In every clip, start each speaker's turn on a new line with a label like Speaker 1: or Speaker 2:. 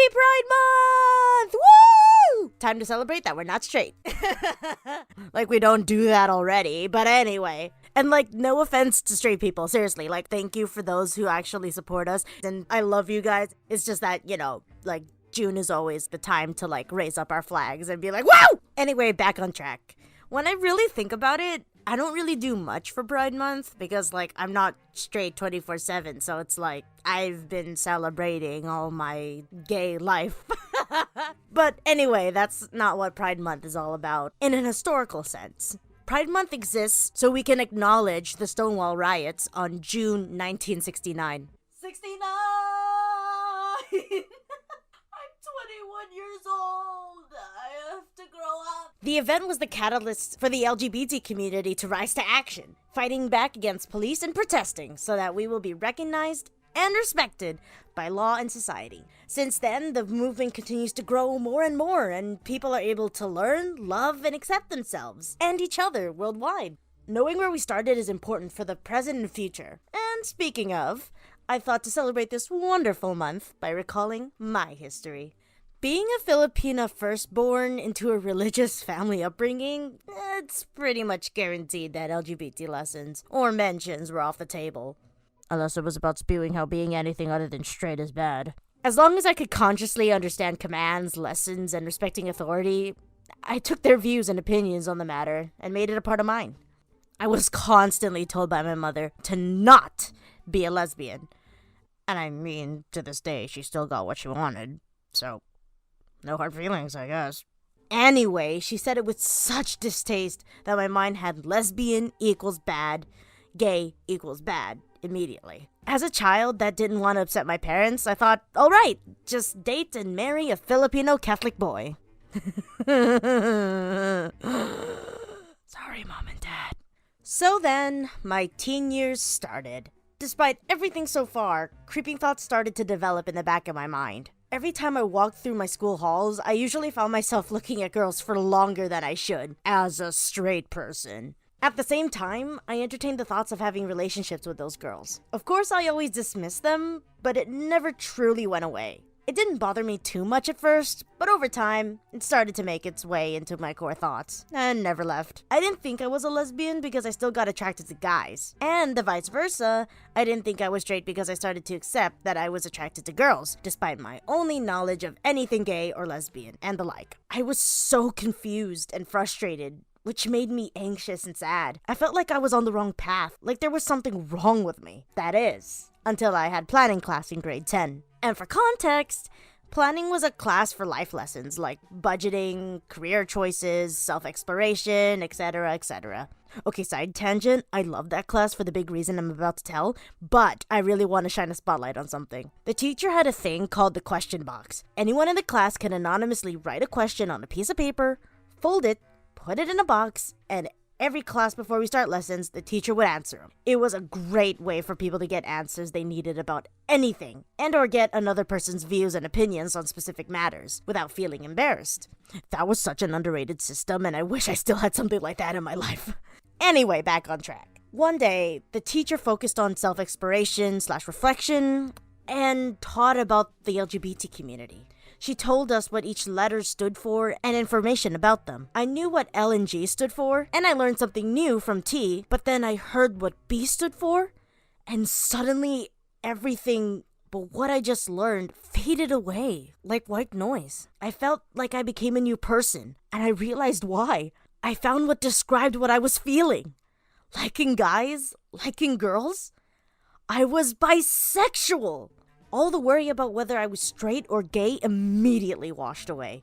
Speaker 1: Happy Pride Month! Woo! Time to celebrate that we're not straight. Like we don't do that already, but anyway. And like, no offense to straight people, seriously, like thank you for those who actually support us. And I love you guys. It's just that, like June is always the time to like raise up our flags and be like, wow! Anyway, back on track. When I really think about it, I don't really do much for Pride Month because, like, I'm not straight 24/7, so it's like I've been celebrating all my gay life. But anyway, that's not what Pride Month is all about in an historical sense. Pride Month exists so we can acknowledge the Stonewall riots on June 1969. 69! I'm 21 years old. I have to grow up. The event was the catalyst for the LGBT community to rise to action, fighting back against police and protesting so that we will be recognized and respected by law and society. Since then, the movement continues to grow more and more, and people are able to learn, love, and accept themselves and each other worldwide. Knowing where we started is important for the present and future. And speaking of, I thought to celebrate this wonderful month by recalling my history. Being a Filipina firstborn into a religious family upbringing, it's pretty much guaranteed that LGBT lessons or mentions were off the table. Unless it was about spewing how being anything other than straight is bad. As long as I could consciously understand commands, lessons, and respecting authority, I took their views and opinions on the matter and made it a part of mine. I was constantly told by my mother to not be a lesbian. And I mean, to this day, she still got what she wanted, so no hard feelings, I guess. Anyway, she said it with such distaste that my mind had lesbian equals bad, gay equals bad immediately. As a child that didn't want to upset my parents, I thought, alright, just date and marry a Filipino Catholic boy. Sorry, Mom and Dad. So then, my teen years started. Despite everything so far, creeping thoughts started to develop in the back of my mind. Every time I walked through my school halls, I usually found myself looking at girls for longer than I should, as a straight person. At the same time, I entertained the thoughts of having relationships with those girls. Of course, I always dismissed them, but it never truly went away. It didn't bother me too much at first, but over time, it started to make its way into my core thoughts, and never left. I didn't think I was a lesbian because I still got attracted to guys. And the vice versa, I didn't think I was straight because I started to accept that I was attracted to girls, despite my only knowledge of anything gay or lesbian, and the like. I was so confused and frustrated, which made me anxious and sad. I felt like I was on the wrong path, like there was something wrong with me. That is, until I had planning class in grade 10. And for context, planning was a class for life lessons like budgeting, career choices, self-exploration, etc., etc. Okay, side tangent, I love that class for the big reason I'm about to tell, but I really want to shine a spotlight on something. The teacher had a thing called the question box. Anyone in the class can anonymously write a question on a piece of paper, fold it, put it in a box, and every class before we start lessons, the teacher would answer them. It was a great way for people to get answers they needed about anything, and or get another person's views and opinions on specific matters, without feeling embarrassed. That was such an underrated system, and I wish I still had something like that in my life. Anyway, back on track. One day, the teacher focused on self-exploration/reflection, and taught about the LGBT community. She told us what each letter stood for and information about them. I knew what L and G stood for, and I learned something new from T, but then I heard what B stood for, and suddenly everything but what I just learned faded away, like white noise. I felt like I became a new person, and I realized why. I found what described what I was feeling. Liking guys, liking girls. I was bisexual. All the worry about whether I was straight or gay immediately washed away.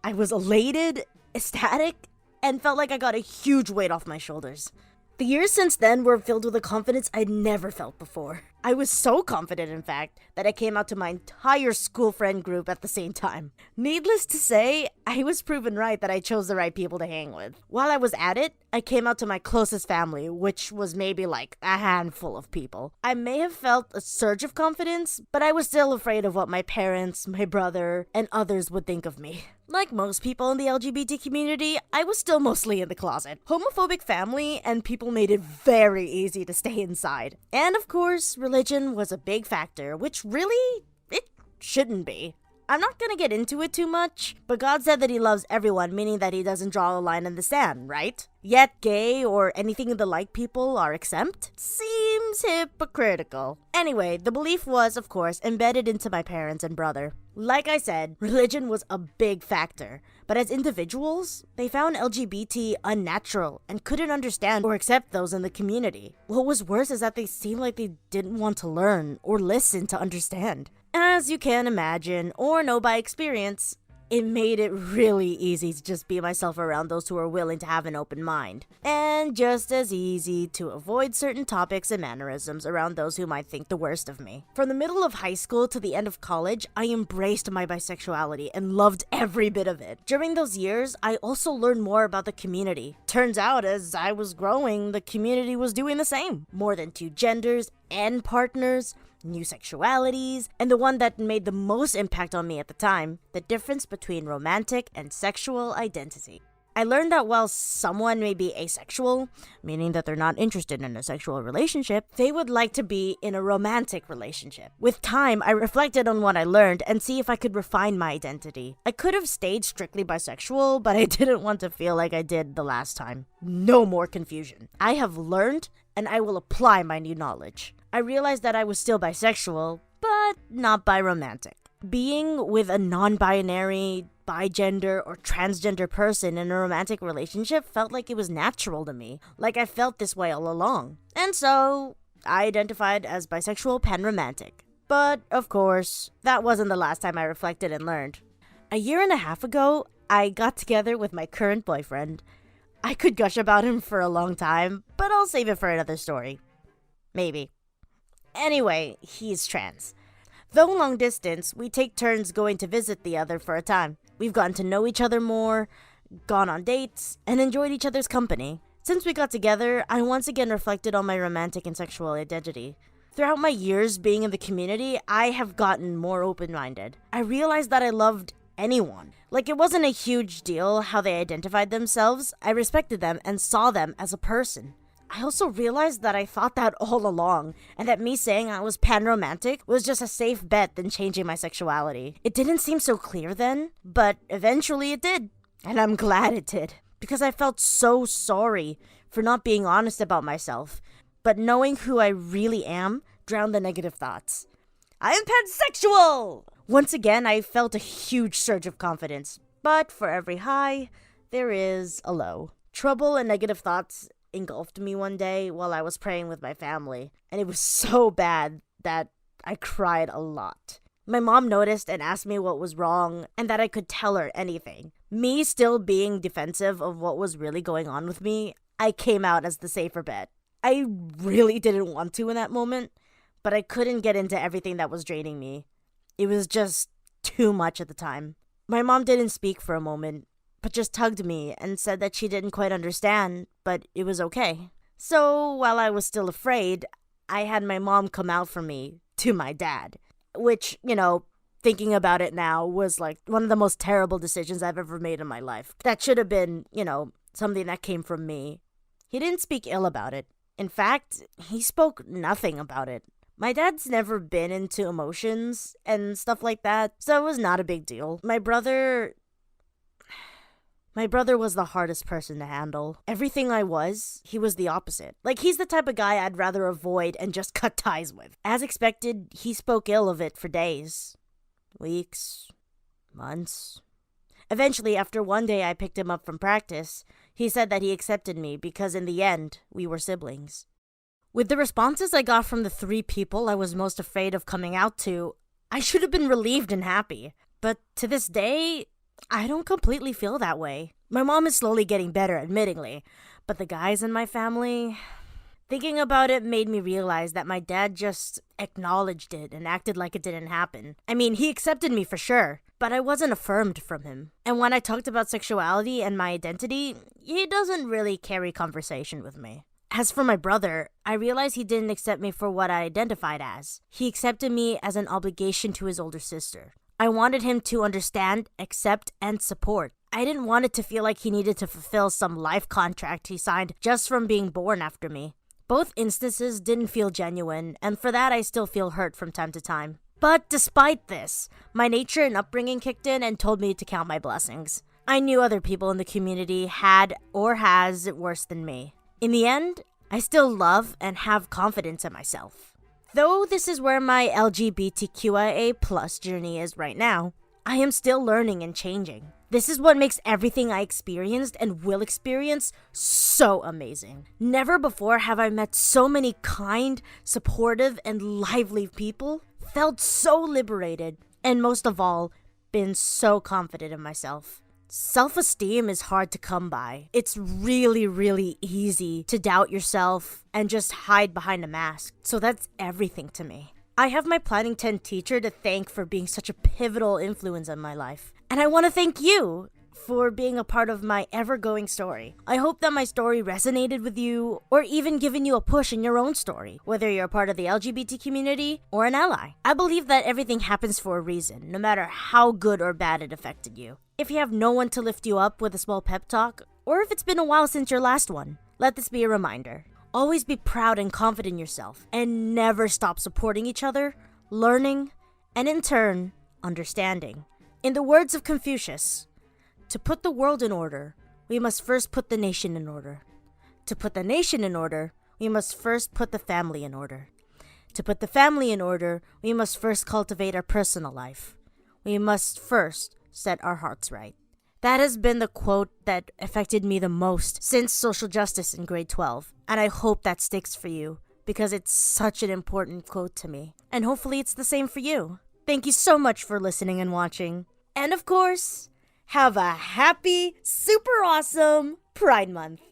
Speaker 1: I was elated, ecstatic, and felt like I got a huge weight off my shoulders. The years since then were filled with a confidence I'd never felt before. I was so confident, in fact, that I came out to my entire school friend group at the same time. Needless to say, I was proven right that I chose the right people to hang with. While I was at it, I came out to my closest family, which was maybe like a handful of people. I may have felt a surge of confidence, but I was still afraid of what my parents, my brother, and others would think of me. Like most people in the LGBT community, I was still mostly in the closet. Homophobic family and people made it very easy to stay inside. And of course, religion was a big factor, which really, it shouldn't be. I'm not gonna get into it too much, but God said that he loves everyone, meaning that he doesn't draw a line in the sand, right? Yet gay or anything of the like people are exempt? Seems hypocritical. Anyway, the belief was, of course, embedded into my parents and brother. Like I said, religion was a big factor, but as individuals, they found LGBT unnatural and couldn't understand or accept those in the community. What was worse is that they seemed like they didn't want to learn or listen to understand. As you can imagine, or know by experience, it made it really easy to just be myself around those who are willing to have an open mind. And just as easy to avoid certain topics and mannerisms around those who might think the worst of me. From the middle of high school to the end of college, I embraced my bisexuality and loved every bit of it. During those years, I also learned more about the community. Turns out, as I was growing, the community was doing the same. More than 2 genders and partners, new sexualities, and the one that made the most impact on me at the time, the difference between romantic and sexual identity. I learned that while someone may be asexual, meaning that they're not interested in a sexual relationship, they would like to be in a romantic relationship. With time, I reflected on what I learned and see if I could refine my identity. I could have stayed strictly bisexual, but I didn't want to feel like I did the last time. No more confusion. I have learned, and I will apply my new knowledge. I realized that I was still bisexual, but not biromantic. Being with a non-binary, bigender, or transgender person in a romantic relationship felt like it was natural to me, like I felt this way all along. And so, I identified as bisexual panromantic. But, of course, that wasn't the last time I reflected and learned. A year and a half ago, I got together with my current boyfriend. I could gush about him for a long time, but I'll save it for another story. Maybe. Anyway, he's trans. Though long distance, we take turns going to visit the other for a time. We've gotten to know each other more, gone on dates, and enjoyed each other's company. Since we got together, I once again reflected on my romantic and sexual identity. Throughout my years being in the community, I have gotten more open-minded. I realized that I loved anyone. Like, it wasn't a huge deal how they identified themselves. I respected them and saw them as a person. I also realized that I thought that all along, and that me saying I was panromantic was just a safe bet than changing my sexuality. It didn't seem so clear then, but eventually it did. And I'm glad it did, because I felt so sorry for not being honest about myself. But knowing who I really am drowned the negative thoughts. I am pansexual! Once again, I felt a huge surge of confidence. But for every high, there is a low. Trouble and negative thoughts engulfed me one day while I was praying with my family, and it was so bad that I cried a lot. My mom noticed and asked me what was wrong and that I could tell her anything. Me still being defensive of what was really going on with me, I came out as the safer bet. I really didn't want to in that moment, but I couldn't get into everything that was draining me. It was just too much at the time. My mom didn't speak for a moment, but just tugged me and said that she didn't quite understand, but it was okay. So, while I was still afraid, I had my mom come out for me to my dad. Which, thinking about it now, was like one of the most terrible decisions I've ever made in my life. That should have been, something that came from me. He didn't speak ill about it. In fact, he spoke nothing about it. My dad's never been into emotions and stuff like that, so it was not a big deal. My brother was the hardest person to handle. Everything I was, he was the opposite. Like, he's the type of guy I'd rather avoid and just cut ties with. As expected, he spoke ill of it for days, weeks, months. Eventually, after one day I picked him up from practice, he said that he accepted me because in the end, we were siblings. With the responses I got from the 3 people I was most afraid of coming out to, I should have been relieved and happy. But to this day, I don't completely feel that way. My mom is slowly getting better, admittingly, but the guys in my family... Thinking about it made me realize that my dad just acknowledged it and acted like it didn't happen. I mean, he accepted me for sure, but I wasn't affirmed from him. And when I talked about sexuality and my identity, he doesn't really carry conversation with me. As for my brother, I realized he didn't accept me for what I identified as. He accepted me as an obligation to his older sister. I wanted him to understand, accept, and support. I didn't want it to feel like he needed to fulfill some life contract he signed just from being born after me. Both instances didn't feel genuine, and for that I still feel hurt from time to time. But despite this, my nature and upbringing kicked in and told me to count my blessings. I knew other people in the community had or has it worse than me. In the end, I still love and have confidence in myself. Though this is where my LGBTQIA plus journey is right now, I am still learning and changing. This is what makes everything I experienced and will experience so amazing. Never before have I met so many kind, supportive, and lively people, felt so liberated, and most of all, been so confident in myself. Self-esteem is hard to come by. It's really, really easy to doubt yourself and just hide behind a mask. So that's everything to me. I have my Planning 10 teacher to thank for being such a pivotal influence in my life. And I want to thank you for being a part of my ever-going story. I hope that my story resonated with you or even given you a push in your own story, whether you're a part of the LGBT community or an ally. I believe that everything happens for a reason, no matter how good or bad it affected you. If you have no one to lift you up with a small pep talk, or if it's been a while since your last one, let this be a reminder. Always be proud and confident in yourself, and never stop supporting each other, learning, and in turn, understanding. In the words of Confucius, to put the world in order, we must first put the nation in order. To put the nation in order, we must first put the family in order. To put the family in order, we must first cultivate our personal life. We must first set our hearts right. That has been the quote that affected me the most since social justice in grade 12, and I hope that sticks for you because it's such an important quote to me, and hopefully it's the same for you. Thank you so much for listening and watching, and of course, have a happy, super awesome Pride Month.